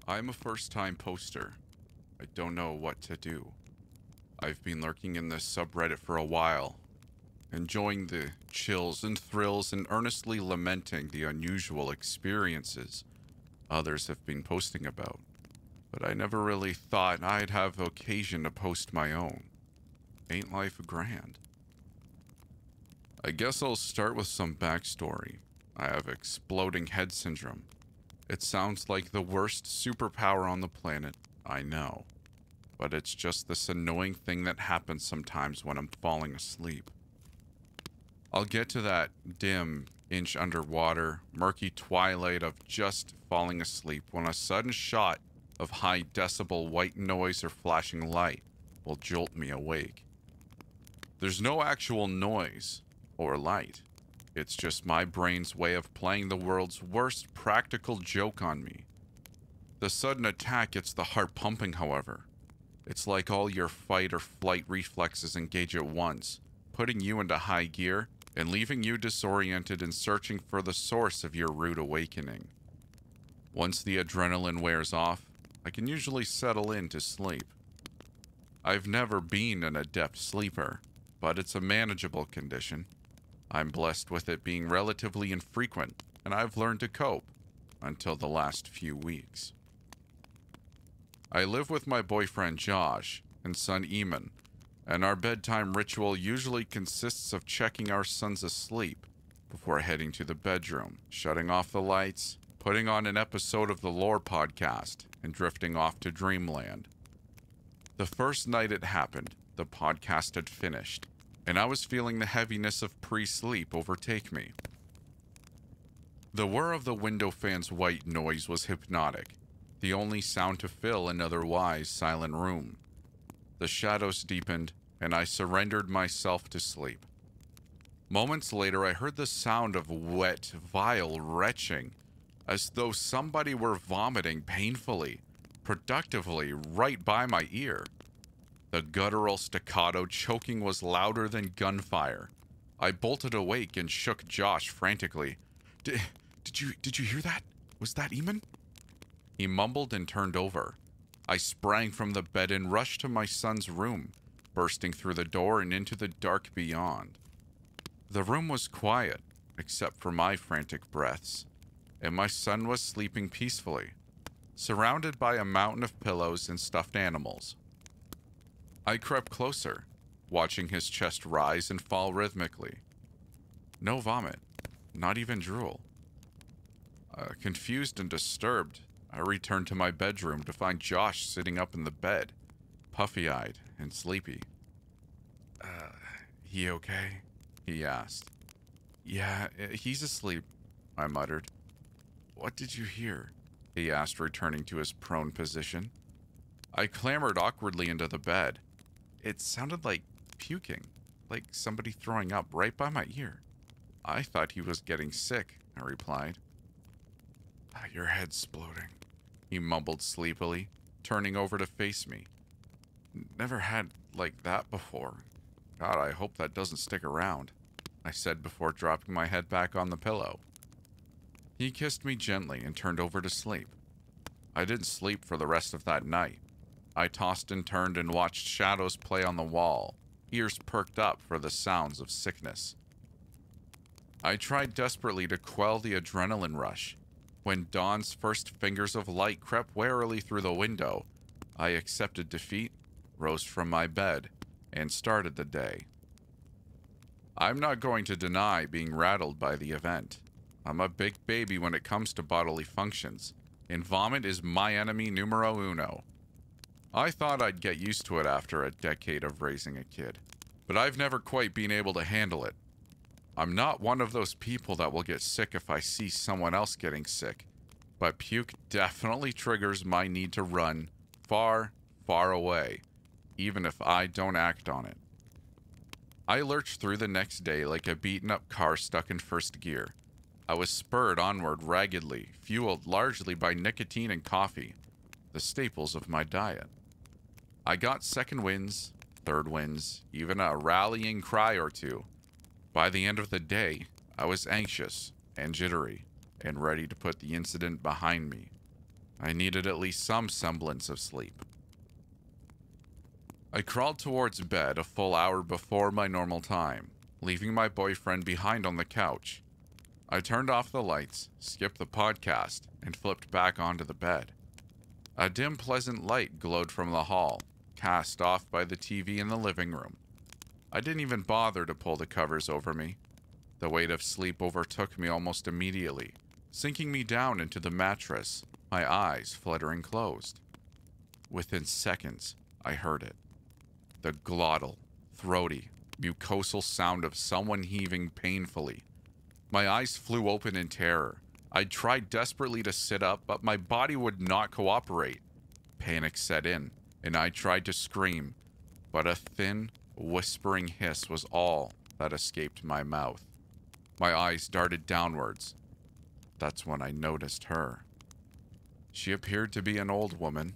I'm a first-time poster. I don't know what to do. I've been lurking in this subreddit for a while, enjoying the chills and thrills and earnestly lamenting the unusual experiences others have been posting about. But I never really thought I'd have occasion to post my own. Ain't life grand? I guess I'll start with some backstory. I have exploding head syndrome. It sounds like the worst superpower on the planet, I know. But it's just this annoying thing that happens sometimes when I'm falling asleep. I'll get to that dim, inch underwater, murky twilight of just falling asleep when a sudden shot of high decibel white noise or flashing light will jolt me awake. There's no actual noise or light. It's just my brain's way of playing the world's worst practical joke on me. The sudden attack gets the heart pumping, however. It's like all your fight or flight reflexes engage at once, putting you into high gear and leaving you disoriented and searching for the source of your rude awakening. Once the adrenaline wears off, I can usually settle into sleep. I've never been an adept sleeper, but it's a manageable condition. I'm blessed with it being relatively infrequent, and I've learned to cope until the last few weeks. I live with my boyfriend Josh and son Eamon, and our bedtime ritual usually consists of checking our sons asleep before heading to the bedroom, shutting off the lights, putting on an episode of the Lore podcast, and drifting off to dreamland. The first night it happened, the podcast had finished, and I was feeling the heaviness of pre-sleep overtake me. The whir of the window fan's white noise was hypnotic, the only sound to fill an otherwise silent room. The shadows deepened, and I surrendered myself to sleep. Moments later, I heard the sound of wet, vile retching, as though somebody were vomiting painfully, productively, right by my ear. The guttural staccato choking was louder than gunfire. I bolted awake and shook Josh frantically. Did you hear that? Was that Eamon? He mumbled and turned over. I sprang from the bed and rushed to my son's room, bursting through the door and into the dark beyond. The room was quiet, except for my frantic breaths, and my son was sleeping peacefully, surrounded by a mountain of pillows and stuffed animals. I crept closer, watching his chest rise and fall rhythmically. No vomit, not even drool. Confused and disturbed, I returned to my bedroom to find Josh sitting up in the bed, puffy-eyed and sleepy. He okay? He asked. Yeah, he's asleep, I muttered. What did you hear? He asked, returning to his prone position. I clambered awkwardly into the bed. It sounded like puking, like somebody throwing up right by my ear. I thought he was getting sick, I replied. Your head's bloating, he mumbled sleepily, turning over to face me. Never had like that before. God, I hope that doesn't stick around, I said before dropping my head back on the pillow. He kissed me gently and turned over to sleep. I didn't sleep for the rest of that night. I tossed and turned and watched shadows play on the wall, ears perked up for the sounds of sickness. I tried desperately to quell the adrenaline rush. When dawn's first fingers of light crept warily through the window, I accepted defeat, rose from my bed, and started the day. I'm not going to deny being rattled by the event. I'm a big baby when it comes to bodily functions, and vomit is my enemy numero uno. I thought I'd get used to it after a decade of raising a kid, but I've never quite been able to handle it. I'm not one of those people that will get sick if I see someone else getting sick, but puke definitely triggers my need to run far, far away, even if I don't act on it. I lurched through the next day like a beaten-up car stuck in first gear. I was spurred onward raggedly, fueled largely by nicotine and coffee, the staples of my diet. I got second wins, third wins, even a rallying cry or two. By the end of the day, I was anxious and jittery and ready to put the incident behind me. I needed at least some semblance of sleep. I crawled towards bed a full hour before my normal time, leaving my boyfriend behind on the couch. I turned off the lights, skipped the podcast, and flipped back onto the bed. A dim, pleasant light glowed from the hall, cast off by the TV in the living room. I didn't even bother to pull the covers over me. The weight of sleep overtook me almost immediately, sinking me down into the mattress, my eyes fluttering closed. Within seconds, I heard it. The glottal, throaty, mucosal sound of someone heaving painfully. My eyes flew open in terror. I tried desperately to sit up, but my body would not cooperate. Panic set in, and I tried to scream, but a thin, whispering hiss was all that escaped my mouth. My eyes darted downwards. That's when I noticed her. She appeared to be an old woman,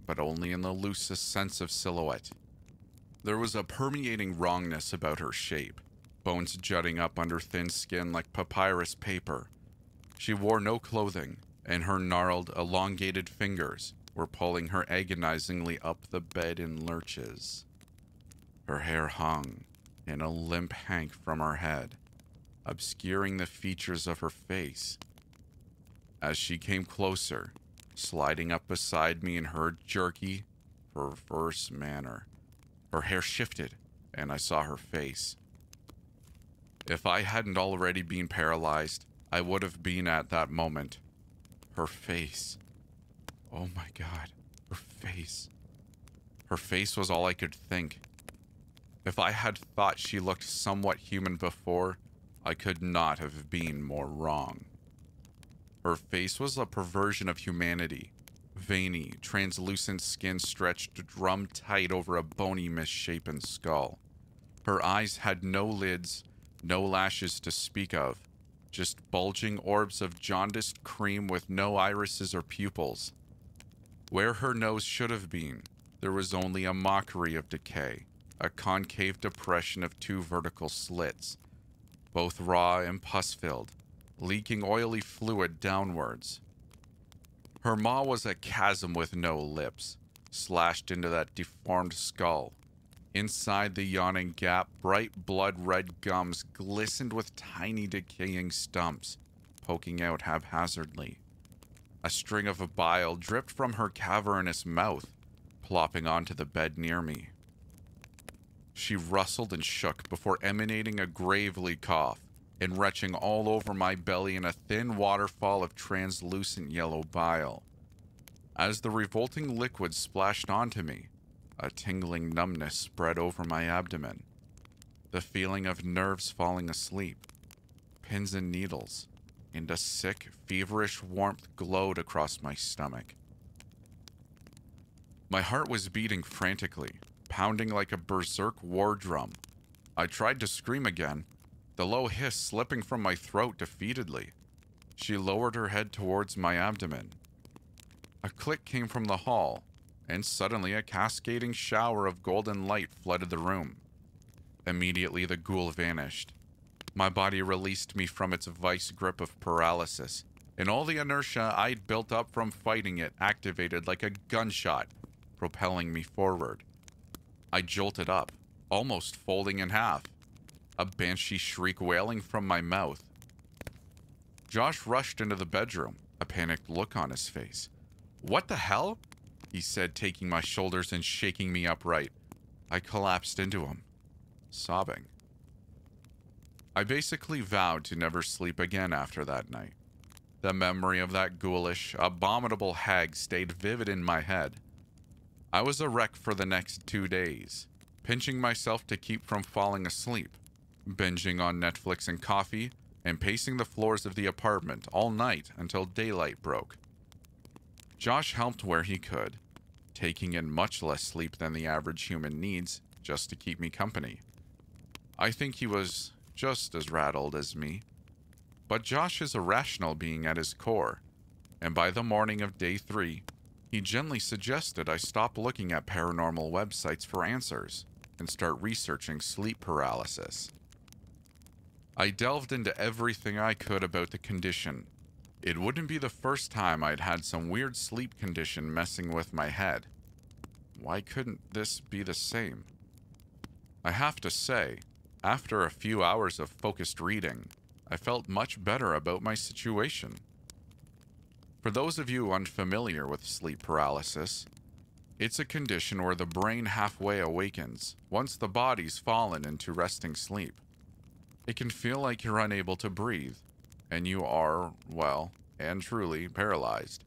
but only in the loosest sense of silhouette. There was a permeating wrongness about her shape, bones jutting up under thin skin like papyrus paper. She wore no clothing, and her gnarled, elongated fingers were pulling her agonizingly up the bed in lurches. Her hair hung in a limp hank from her head, obscuring the features of her face. As she came closer, sliding up beside me in her jerky, perverse manner, her hair shifted, and I saw her face. If I hadn't already been paralyzed, I would have been at that moment. Her face. Oh my God, her face. Her face was all I could think. If I had thought she looked somewhat human before, I could not have been more wrong. Her face was a perversion of humanity. Veiny, translucent skin stretched drum tight over a bony, misshapen skull. Her eyes had no lids, no lashes to speak of, just bulging orbs of jaundiced cream with no irises or pupils. Where her nose should have been, there was only a mockery of decay, a concave depression of two vertical slits, both raw and pus-filled, leaking oily fluid downwards. Her maw was a chasm with no lips, slashed into that deformed skull. Inside the yawning gap, bright blood-red gums glistened with tiny decaying stumps, poking out haphazardly. A string of bile dripped from her cavernous mouth, plopping onto the bed near me. She rustled and shook before emanating a gravely cough, and retching all over my belly in a thin waterfall of translucent yellow bile. As the revolting liquid splashed onto me, a tingling numbness spread over my abdomen. The feeling of nerves falling asleep, pins and needles, and a sick, feverish warmth glowed across my stomach. My heart was beating frantically, pounding like a berserk war drum. I tried to scream again, the low hiss slipping from my throat defeatedly. She lowered her head towards my abdomen. A click came from the hall, and suddenly a cascading shower of golden light flooded the room. Immediately the ghoul vanished. My body released me from its vice grip of paralysis, and all the inertia I'd built up from fighting it activated like a gunshot, propelling me forward. I jolted up, almost folding in half, a banshee shriek wailing from my mouth. Josh rushed into the bedroom, a panicked look on his face. "What the hell?" he said, taking my shoulders and shaking me upright. I collapsed into him, sobbing. I basically vowed to never sleep again after that night. The memory of that ghoulish, abominable hag stayed vivid in my head. I was a wreck for the next 2 days, pinching myself to keep from falling asleep, binging on Netflix and coffee, and pacing the floors of the apartment all night until daylight broke. Josh helped where he could, taking in much less sleep than the average human needs just to keep me company. I think he was just as rattled as me. But Josh is a rational being at his core, and by the morning of day 3, he gently suggested I stop looking at paranormal websites for answers and start researching sleep paralysis. I delved into everything I could about the condition. It wouldn't be the first time I'd had some weird sleep condition messing with my head. Why couldn't this be the same? I have to say, after a few hours of focused reading, I felt much better about my situation. For those of you unfamiliar with sleep paralysis, it's a condition where the brain halfway awakens once the body's fallen into resting sleep. It can feel like you're unable to breathe, and you are, well, and truly paralyzed.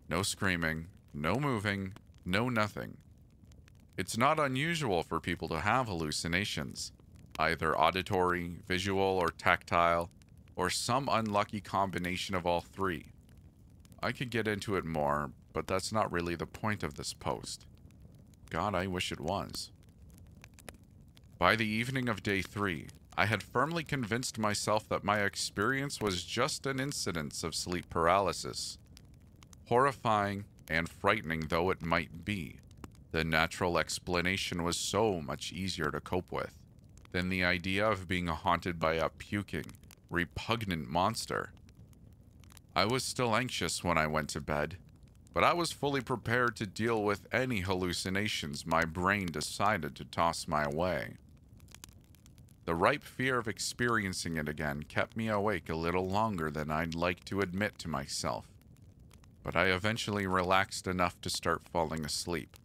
No screaming, no moving, no nothing. It's not unusual for people to have hallucinations, either auditory, visual, or tactile, or some unlucky combination of all three. I could get into it more, but that's not really the point of this post. God, I wish it was. By the evening of day 3, I had firmly convinced myself that my experience was just an incidence of sleep paralysis. Horrifying and frightening though it might be, the natural explanation was so much easier to cope with than the idea of being haunted by a puking, repugnant monster. I was still anxious when I went to bed, but I was fully prepared to deal with any hallucinations my brain decided to toss my way. The ripe fear of experiencing it again kept me awake a little longer than I'd like to admit to myself, but I eventually relaxed enough to start falling asleep.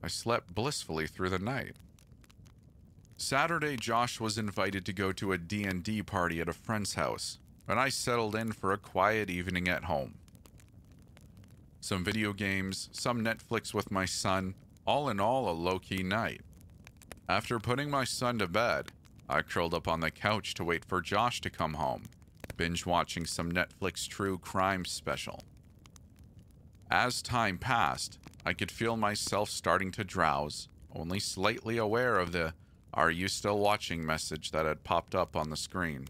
I slept blissfully through the night. Saturday, Josh was invited to go to a D&D party at a friend's house, and I settled in for a quiet evening at home. Some video games, some Netflix with my son, all in all a low-key night. After putting my son to bed, I curled up on the couch to wait for Josh to come home, binge-watching some Netflix true crime special. As time passed, I could feel myself starting to drowse, only slightly aware of the "Are you still watching?" message that had popped up on the screen.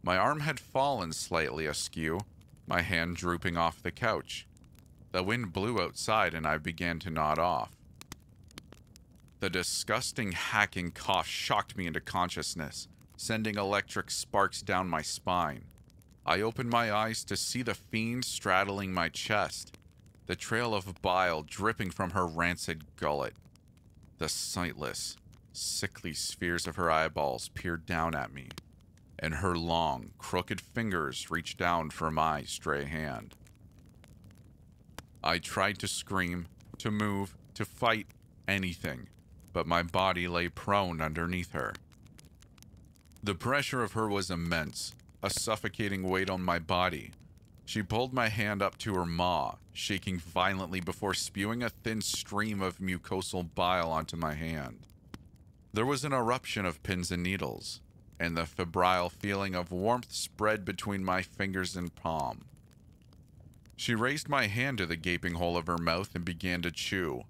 My arm had fallen slightly askew, my hand drooping off the couch. The wind blew outside and I began to nod off. The disgusting hacking cough shocked me into consciousness, sending electric sparks down my spine. I opened my eyes to see the fiend straddling my chest, the trail of bile dripping from her rancid gullet. The sightless, sickly spheres of her eyeballs peered down at me, and her long, crooked fingers reached down for my stray hand. I tried to scream, to move, to fight, anything, but my body lay prone underneath her. The pressure of her was immense, a suffocating weight on my body. She pulled my hand up to her maw, shaking violently before spewing a thin stream of mucosal bile onto my hand. There was an eruption of pins and needles, and the febrile feeling of warmth spread between my fingers and palm. She raised my hand to the gaping hole of her mouth and began to chew,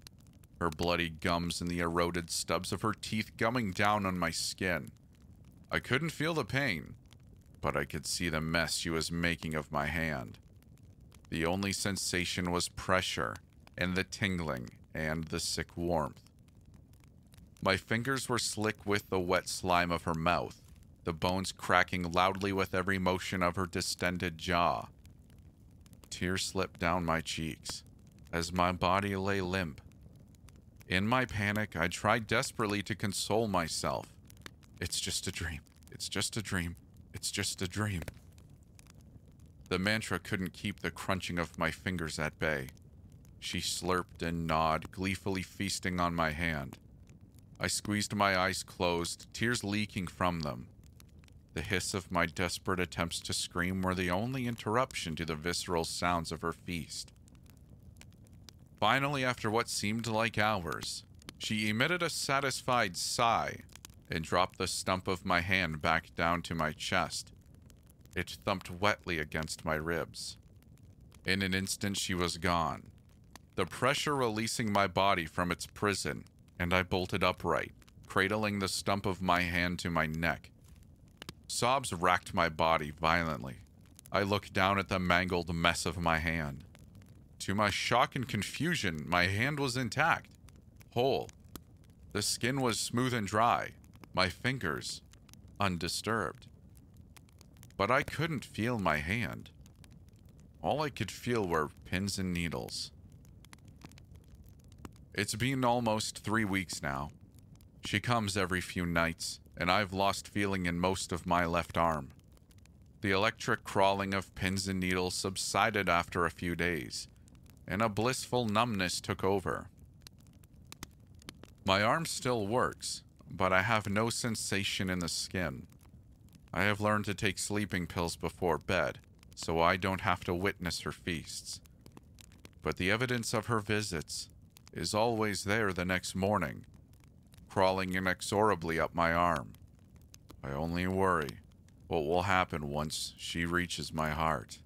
her bloody gums and the eroded stubs of her teeth gumming down on my skin. I couldn't feel the pain, but I could see the mess she was making of my hand. The only sensation was pressure, and the tingling, and the sick warmth. My fingers were slick with the wet slime of her mouth, the bones cracking loudly with every motion of her distended jaw. Tears slipped down my cheeks, as my body lay limp. In my panic, I tried desperately to console myself. It's just a dream. It's just a dream. It's just a dream. The mantra couldn't keep the crunching of my fingers at bay. She slurped and gnawed, gleefully feasting on my hand. I squeezed my eyes closed, tears leaking from them. The hiss of my desperate attempts to scream were the only interruption to the visceral sounds of her feast. Finally, after what seemed like hours, she emitted a satisfied sigh and dropped the stump of my hand back down to my chest. It thumped wetly against my ribs. In an instant, she was gone, the pressure releasing my body from its prison, and I bolted upright, cradling the stump of my hand to my neck. Sobs racked my body violently. I looked down at the mangled mess of my hand. To my shock and confusion, my hand was intact, whole. The skin was smooth and dry, my fingers undisturbed. But I couldn't feel my hand. All I could feel were pins and needles. It's been almost 3 weeks now. She comes every few nights, and I've lost feeling in most of my left arm. The electric crawling of pins and needles subsided after a few days, and a blissful numbness took over. My arm still works, but I have no sensation in the skin. I have learned to take sleeping pills before bed, so I don't have to witness her feasts. But the evidence of her visits is always there the next morning, crawling inexorably up my arm. I only worry what will happen once she reaches my heart.